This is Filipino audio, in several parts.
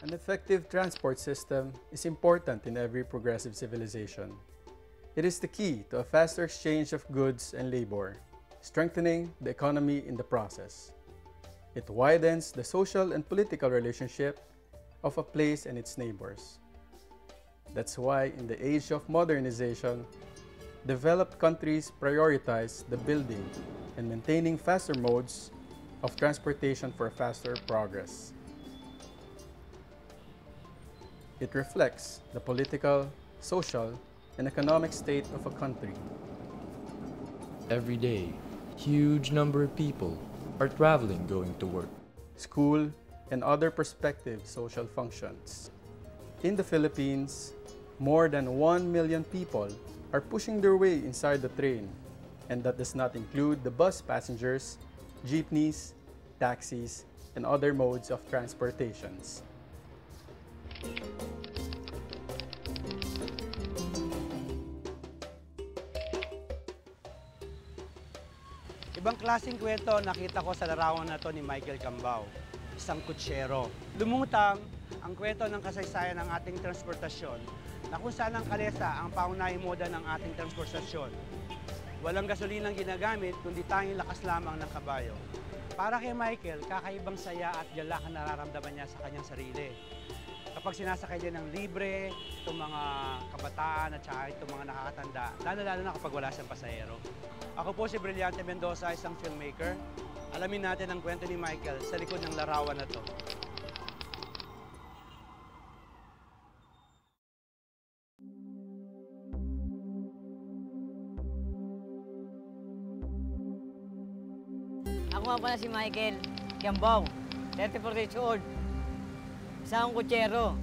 An effective transport system is important in every progressive civilization. It is the key to a faster exchange of goods and labor, strengthening the economy in the process. It widens the social and political relationship of a place and its neighbors. That's why in the age of modernization, developed countries prioritize the building and maintaining faster modes of transportation for faster progress. It reflects the political, social, and economic state of a country. Every day, huge number of people are traveling going to work, School, and other prospective social functions. In the Philippines, more than 1 million people are pushing their way inside the train, and that does not include the bus passengers, jeepneys, taxis, and other modes of transportations. Ibang klaseng kwento nakita ko sa larawan na to ni Michael Cambao, isang kutsero. Lumutang ang kwento ng kasaysayan ng ating transportasyon na kung saan ang kalesa ang paunahing moda ng ating transportasyon. Walang gasolinang ginagamit kundi tanging lakas lamang ng kabayo. Para kay Michael, kakaibang saya at galak ang nararamdaman niya sa kanyang sarili. Kapag sinasakay din ng libre, itong mga kabataan at saka itong mga nakakatanda, lalo na kapag wala siyang pasahero. Ako po si Brillante Mendoza, isang filmmaker. Alamin natin ang kwento ni Michael sa likod ng larawan na to. Ako nga pala si Michael Cambao, 34 years old. Isa akong kutsero.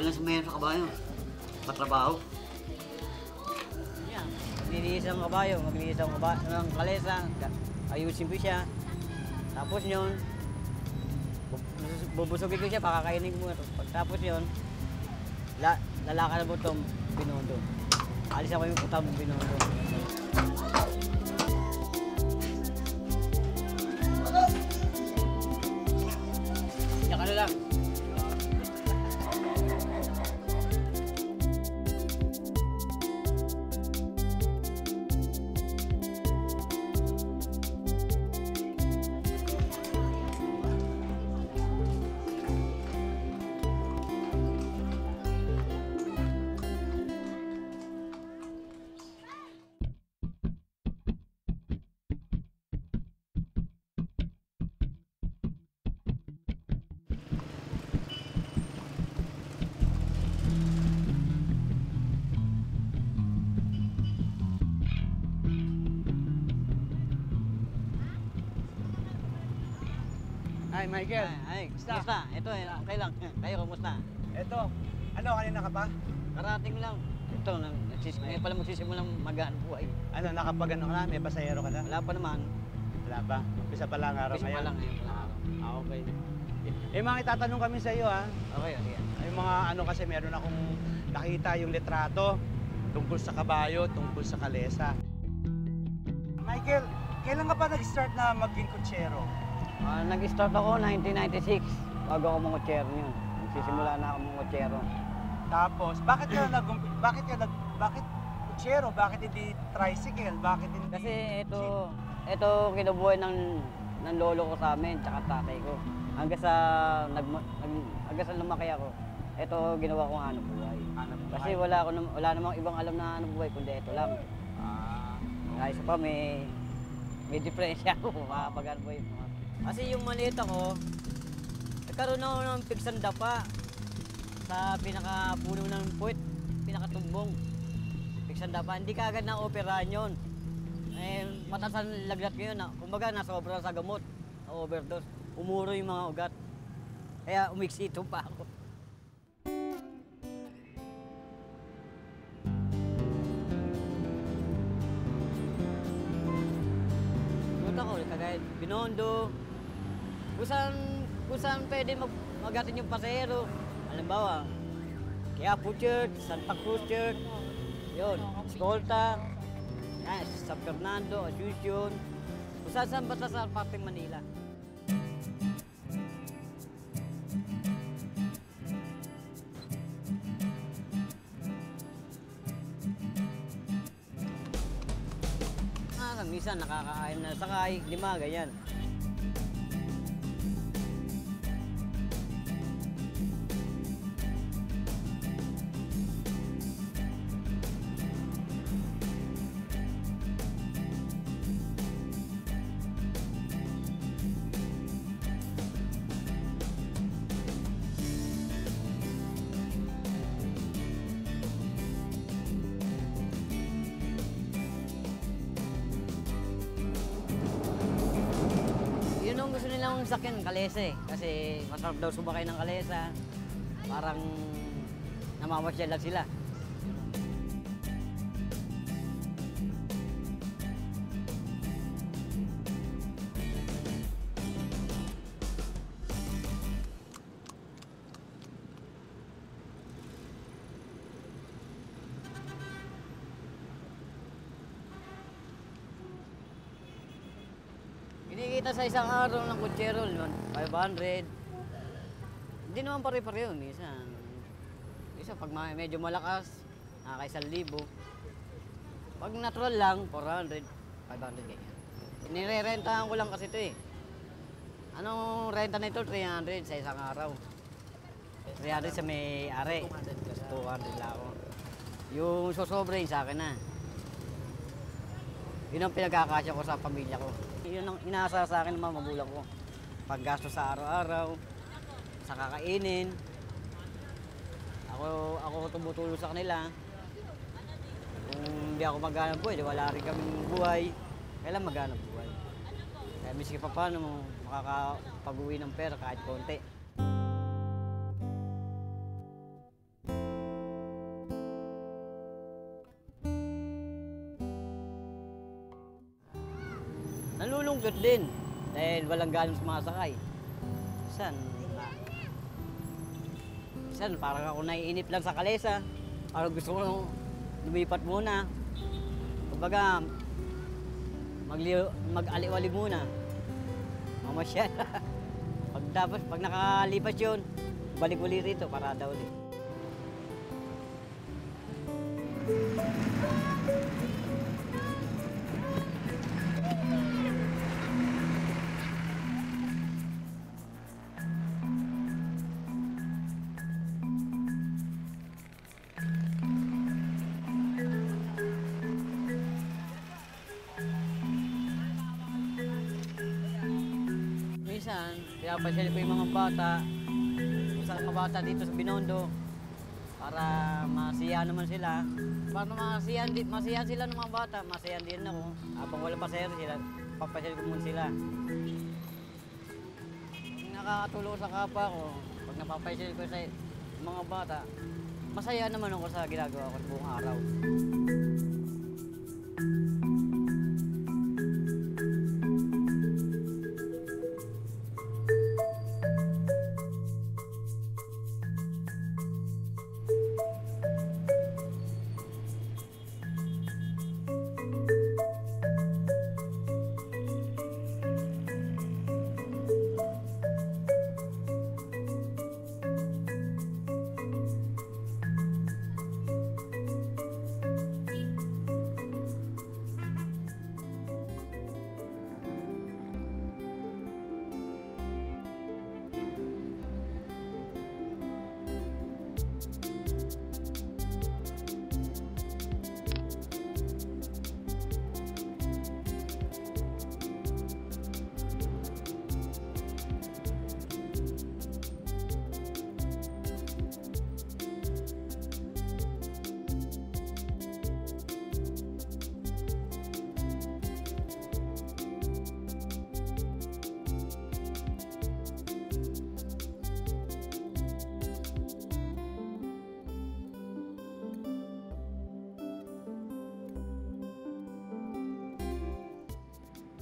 Lang sumayan sa kabayo. Patrabaho. Yeah. Maglilinis ang kabayo, maglilinis ang kabayo ng kalesa, ayusin ko siya. Tapos yun, bubusugin ko siya, pakakainin mo. Pagtapos yun, lalaka na butong binondo. Alis ako yung putam binondo. Diyan ka na lang. Hi, Michael. Ay, Kumusta? kumusta? Ito, okay lang. Kayo, kumusta? Ito, ano, kanina ka pa? Karating lang. Ito, ngayon pala magsisimulang magaan buhay. Ano, nakapag-ano ka na? May pasahero ka na? Wala pa naman. Wala pa. Umpisa pa lang araw Umpisa pa ngayon. lang ngayon pala araw. Okay. Mga itatanong kami sa iyo, ha? Okay, okay. Yung mga ano kasi meron akong nakita yung litrato tungkol sa kabayo, tungkol sa kalesa. Michael, kailan ka pa nag-start na maging kutsero? Nag-start ako 1996 bago ako mangutsero yun. Nagsisimula na ako mangutsero. Tapos, bakit kutsero? Bakit hindi tricycle? Bakit hindi Kasi jeep? ito kinubuhay ng lolo ko sa amin, tsaka tatay ko. Hanggang sa lumaki ako, ito ginawa kong hanap buhay. Hanap buhay. Kasi wala namang ibang alam na hanap buhay, kundi ito lang. Kaya isa pa may diferensya ako kapag hanap buhay. Kasi yung maliit ako, nagkaroon ako ng pigsang dapa sa pinakapuno ng puwit, pinakatumbong. Pigsang dapa, hindi ka agad na-operahan yun. Mataas ang lagnat ngayon, kumbaga nasobra sa gamot, na-overdose. Umuro yung mga ugat. Kaya umiksito pa ako. Punta ko, kagaya Binondo. Kung saan pwede magatin yung pasahero. Halimbawa, Quiapo Church, Santa Cruz Church, yun, Escolta, San Fernando, Asunción, kung saan basta sa parteng Manila. Minsan nakakaayon na sakay, 5, ganyan. Yun ang gusto nilang sakyan, kalesa eh. Kasi masarap daw sumakay ng kalesa. Parang namamasyal lang sila. Kinikita sa isang araw ng kutsero, 500. Hindi naman pare-pareho, minsan. Minsan pag medyo malakas, nakaka 1,000. Pag natural lang, 400, 500 ganyan. Nire-rentahan ko lang kasi ito eh. Anong renta nito? 300 sa isang araw. 300 sa may-ari. 200 lang ako. Yung sosobre sa akin na. Yun ang pinagkakasya ko sa pamilya ko. Yun ang inaasa sa akin ng mga magulang ko. Paggasto sa araw-araw, sa kakainin. Ako tumutulong sa kanila. Kung hindi ako maghanap buhay, di wala rin kaming buhay. Kailan maghanap buhay? Kaya miski pa paano makakapag-uwi ng pera kahit konti. Nalulungkot din dahil walang ganong sumasakay. Minsan parang ako naiinip lang sa kalesa. Parang gusto ko lumipat muna. Kumbaga, mag-aliwali muna. Mamasyal. Pag nakalipas yun, balik uli rito, parada uli. Minsan, pinapasyal ko yung mga bata, sa mga bata dito sa Binondo, para masiyahan naman sila. Para masiyahan sila ng mga bata, masiyahan din ako. Habang wala pasahero sila, papasyal ko muna sila. nakakatulong sa kapwa ko, pag napapaisil ko sa mga bata, masaya naman ako sa ginagawa ko buong araw.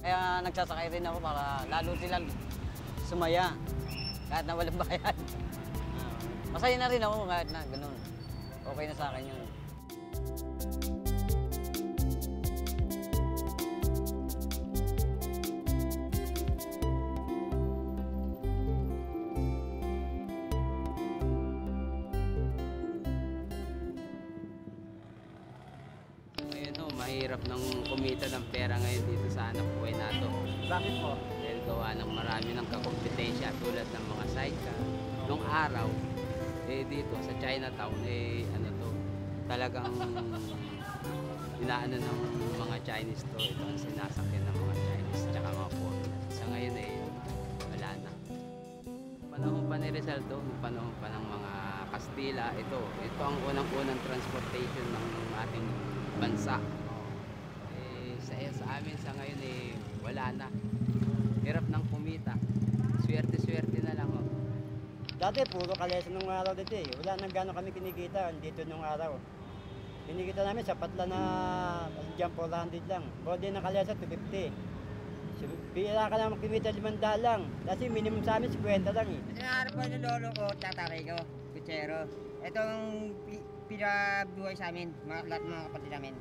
Kaya nagsasakay rin ako para lalo silang sumaya kahit na walang bayad. Masaya na rin ako kahit na ganun. Okay na sa akin yun. Mahirap ng kumita ng pera ngayon dito sa hanap buhay nato. Bakit po? Dahil gawa ng marami ng kakompetensya tulad ng mga sidecar. Nung araw, dito sa Chinatown, talagang inaano ng mga Chinese to. Ito ang sinasakyan ng mga Chinese tsaka mga foreigners. Sa ngayon wala na. Panahon pa ni Rizal to, panahon pa ng mga Kastila, ito ang unang-unang transportation ng ating bansa. Sa amin sa ngayon wala na. Hirap ng kumita. Swerte-swerte na lang. Dati puro kalesa nung araw dito eh. Wala nang gano'n kami kinikita dito nung araw. Kinikita namin sapat lang na dyan 400 lang. Body ng kalesa 250. Pira ka lang makimita 500 lang. Kasi minimum sa amin 50 lang eh. Hinahanap ko yung lolo ko, tatay ko, kutsero. Itong pinabuhay sa amin, lahat mga kapatid namin.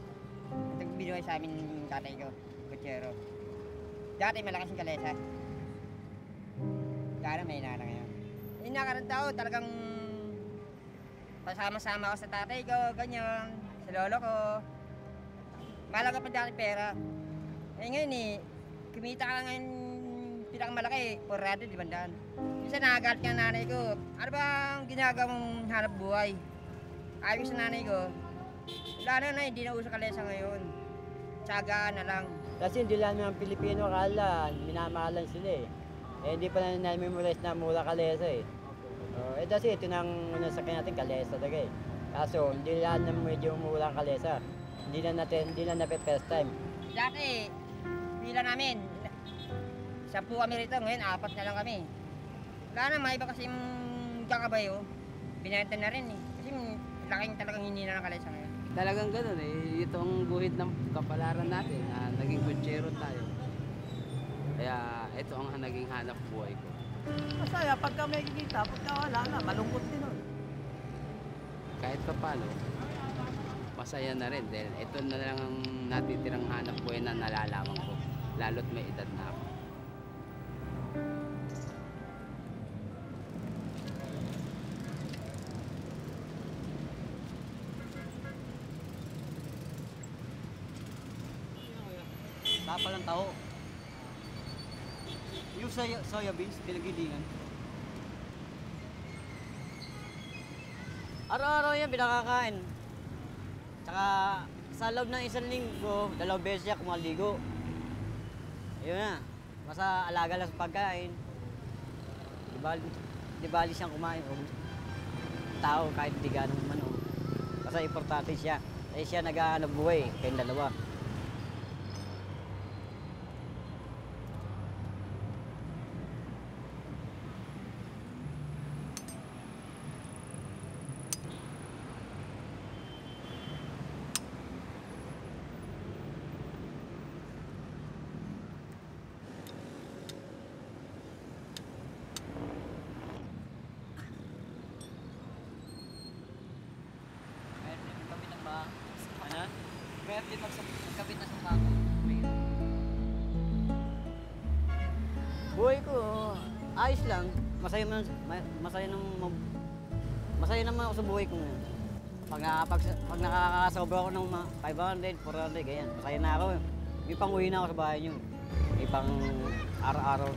Itong binuhay sa amin tatay ko, kutsero. Dati malakas yung kalesa. Kaya may na ngayon. Yung nakarang tao, talagang pasama-sama ako sa tatay ko, ganyan, sa lolo ko. Malaga pa dati pera. Ngayon kumita ka ngayon pinakamalaki, 400, 500. Minsan nakagalit ka nanay ko, ano bang ginagawa mong hanap buhay? Ayaw sa nanay ko, wala na hindi na uso kalesa ngayon. Tsagaan na lang. Kasi hindi lang ng Pilipino akala, minamahalan sila eh. Hindi pa na memorize na mura kalesa eh. Kasi ito nang nasakyan natin kalesa talaga eh. Kaso hindi lang na medyo mura ang kalesa. Hindi na first time. Dati, pila namin, 10 kami rito, ngayon 4 na lang kami. Wala na, may iba kasi yung kakabayo, binenta na rin eh. Kasi laking talagang hindi na ng kalesa ngayon. Talagang gano'n ito ang guhit ng kapalaran natin na naging kutsero tayo. Kaya ito ang naging hanap buhay ko. Masaya pagka may kikita, pagka wala na, malungkot din nun. Kahit pa paano, masaya na rin dahil ito na lang ang natitirang hanap buhay na nalalaman ko. Lalo't may edad na ako. Tapal ng tao. Yung soya beans, pinagilingan. Araw-araw yan pinakakain. Tsaka sa loob ng isang linggo, 2 beses siya kumaligo. Ayun na. Basta alaga lang sa pagkain. Di bali siyang kumain. O tao kahit di ganong manok. Basta importante siya. Kasi siya nag-aanap buhay, kayong dalawa. masaya naman ako sa buhay ko ngayon. Pag nakakasobra ako ng 500, 400, ganyan, masaya na ako. May pang-uwi na ako sa bahay niyo. May pang araw-araw,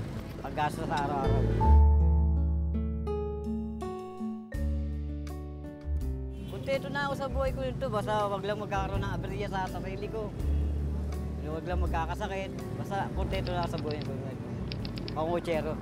pag-gastos sa araw-araw. Kontento na ako sa buhay ko nito, basta wag lang magkakaroon ng aberya sa sarili ko. Wag lang magkakasakit, basta kontento na ako sa buhay ko. Pangutsero.